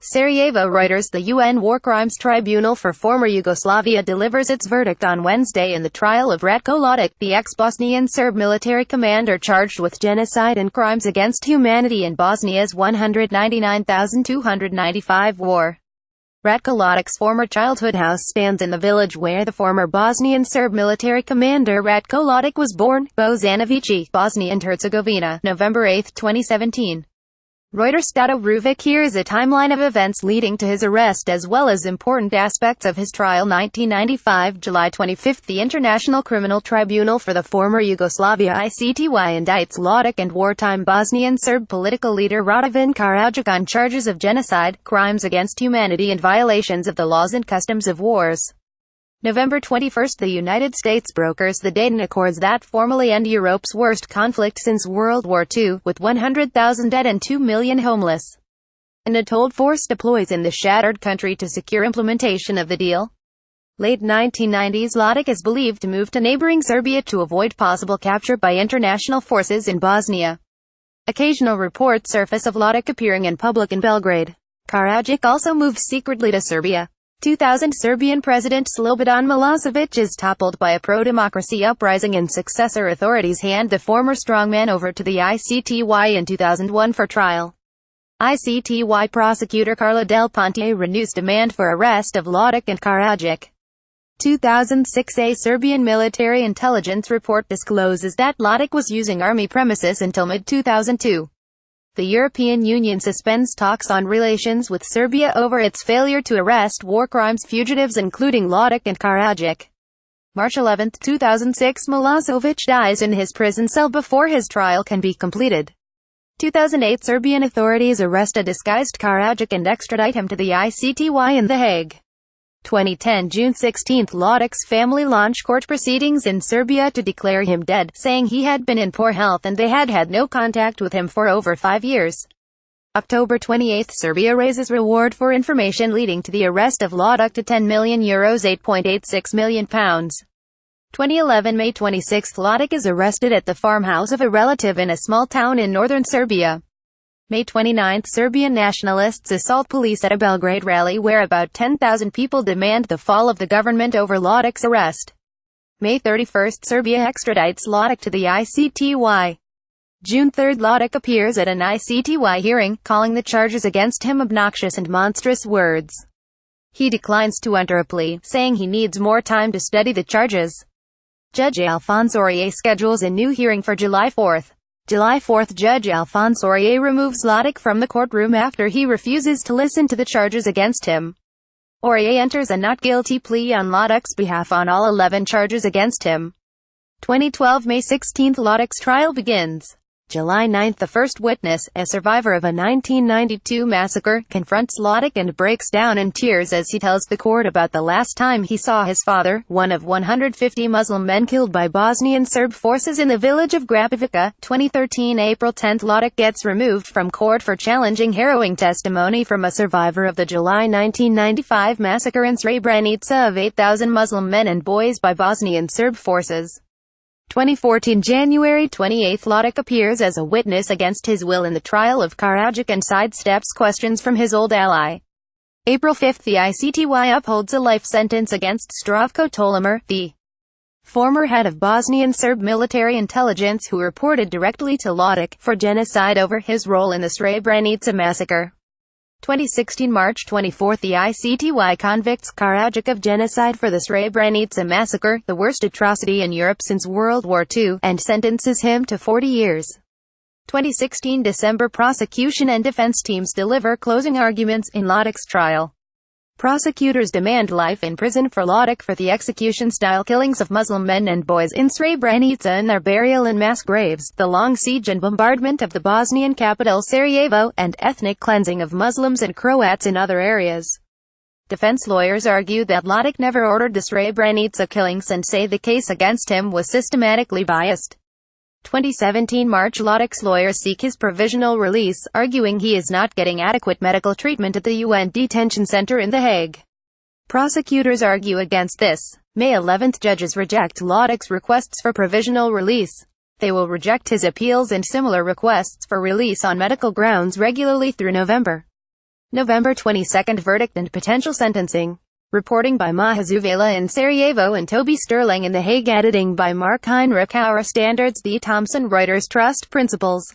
Sarajevo Reuters The UN War Crimes Tribunal for former Yugoslavia delivers its verdict on Wednesday in the trial of Ratko Mladic, the ex-Bosnian Serb military commander charged with genocide and crimes against humanity in Bosnia's 199,295 war. Ratko Mladic's former childhood house stands in the village where the former Bosnian Serb military commander Ratko Mladic was born, Bozanovici, Bosnia and Herzegovina, November 8, 2017. REUTERSDado Ruvic Here is a timeline of events leading to his arrest as well as important aspects of his trial. 1995 July 25 The International Criminal Tribunal for the former Yugoslavia (ICTY) indicts Mladic and wartime Bosnian Serb political leader Ratko Mladic on charges of genocide, crimes against humanity and violations of the laws and customs of wars. November 21 The United States brokers the Dayton Accords that formally end Europe's worst conflict since World War II, with 100,000 dead and 2 million homeless. An untold force deploys in the shattered country to secure implementation of the deal. Late 1990s Mladic is believed to move to neighboring Serbia to avoid possible capture by international forces in Bosnia. Occasional reports surface of Mladic appearing in public in Belgrade. Karadzic also moved secretly to Serbia. 2000 Serbian President Slobodan Milosevic is toppled by a pro-democracy uprising and successor authorities hand the former strongman over to the ICTY in 2001 for trial. ICTY prosecutor Carla Del Ponte renews demand for arrest of Mladic and Karadzic. 2006 A Serbian military intelligence report discloses that Mladic was using army premises until mid-2002. The European Union suspends talks on relations with Serbia over its failure to arrest war crimes fugitives including Mladic and Karadzic. March 11, 2006 Milosevic dies in his prison cell before his trial can be completed. 2008 Serbian authorities arrest a disguised Karadzic and extradite him to the ICTY in The Hague. 2010 June 16 Mladic's family launch court proceedings in Serbia to declare him dead, saying he had been in poor health and they had had no contact with him for over 5 years. October 28 Serbia raises reward for information leading to the arrest of Mladic to €10 million £8.86 million. 2011 May 26 Mladic is arrested at the farmhouse of a relative in a small town in northern Serbia. May 29 Serbian nationalists assault police at a Belgrade rally where about 10,000 people demand the fall of the government over Mladic's arrest. May 31 Serbia extradites Mladic to the ICTY. June 3 Mladic appears at an ICTY hearing, calling the charges against him obnoxious and monstrous words. He declines to enter a plea, saying he needs more time to study the charges. Judge Alphonse Aurier schedules a new hearing for July 4. July 4 Judge Alphonse Aurier removes Mladic from the courtroom after he refuses to listen to the charges against him. Aurier enters a not guilty plea on Mladic's behalf on all 11 charges against him. 2012 May 16 Mladic's trial begins. July 9 The first witness, a survivor of a 1992 massacre, confronts Mladic and breaks down in tears as he tells the court about the last time he saw his father, one of 150 Muslim men killed by Bosnian Serb forces in the village of Grabovica. 2013 April 10 Mladic gets removed from court for challenging harrowing testimony from a survivor of the July 1995 massacre in Srebrenica of 8,000 Muslim men and boys by Bosnian Serb forces. 2014 January 28 Mladic appears as a witness against his will in the trial of Karadzic and sidesteps questions from his old ally. April 5 The ICTY upholds a life sentence against Zdravko Tolomir, the former head of Bosnian Serb military intelligence who reported directly to Mladic, for genocide over his role in the Srebrenica massacre. 2016 March 24 The ICTY convicts Karadzic of genocide for the Srebrenica massacre, the worst atrocity in Europe since World War II, and sentences him to 40 years. 2016 December Prosecution and defense teams deliver closing arguments in Mladic's trial. Prosecutors demand life in prison for Mladic for the execution-style killings of Muslim men and boys in Srebrenica and their burial in mass graves, the long siege and bombardment of the Bosnian capital Sarajevo, and ethnic cleansing of Muslims and Croats in other areas. Defense lawyers argue that Mladic never ordered the Srebrenica killings and say the case against him was systematically biased. 2017 March Mladic's lawyers seek his provisional release, arguing he is not getting adequate medical treatment at the UN detention center in The Hague. Prosecutors argue against this. May 11 Judges reject Mladic's requests for provisional release. They will reject his appeals and similar requests for release on medical grounds regularly through November. November 22 verdict and potential sentencing. Reporting by Maja Zuvala in Sarajevo and Toby Sterling in The Hague. Editing by Mark Heinrich. Our standards. The Thomson Reuters Trust Principles.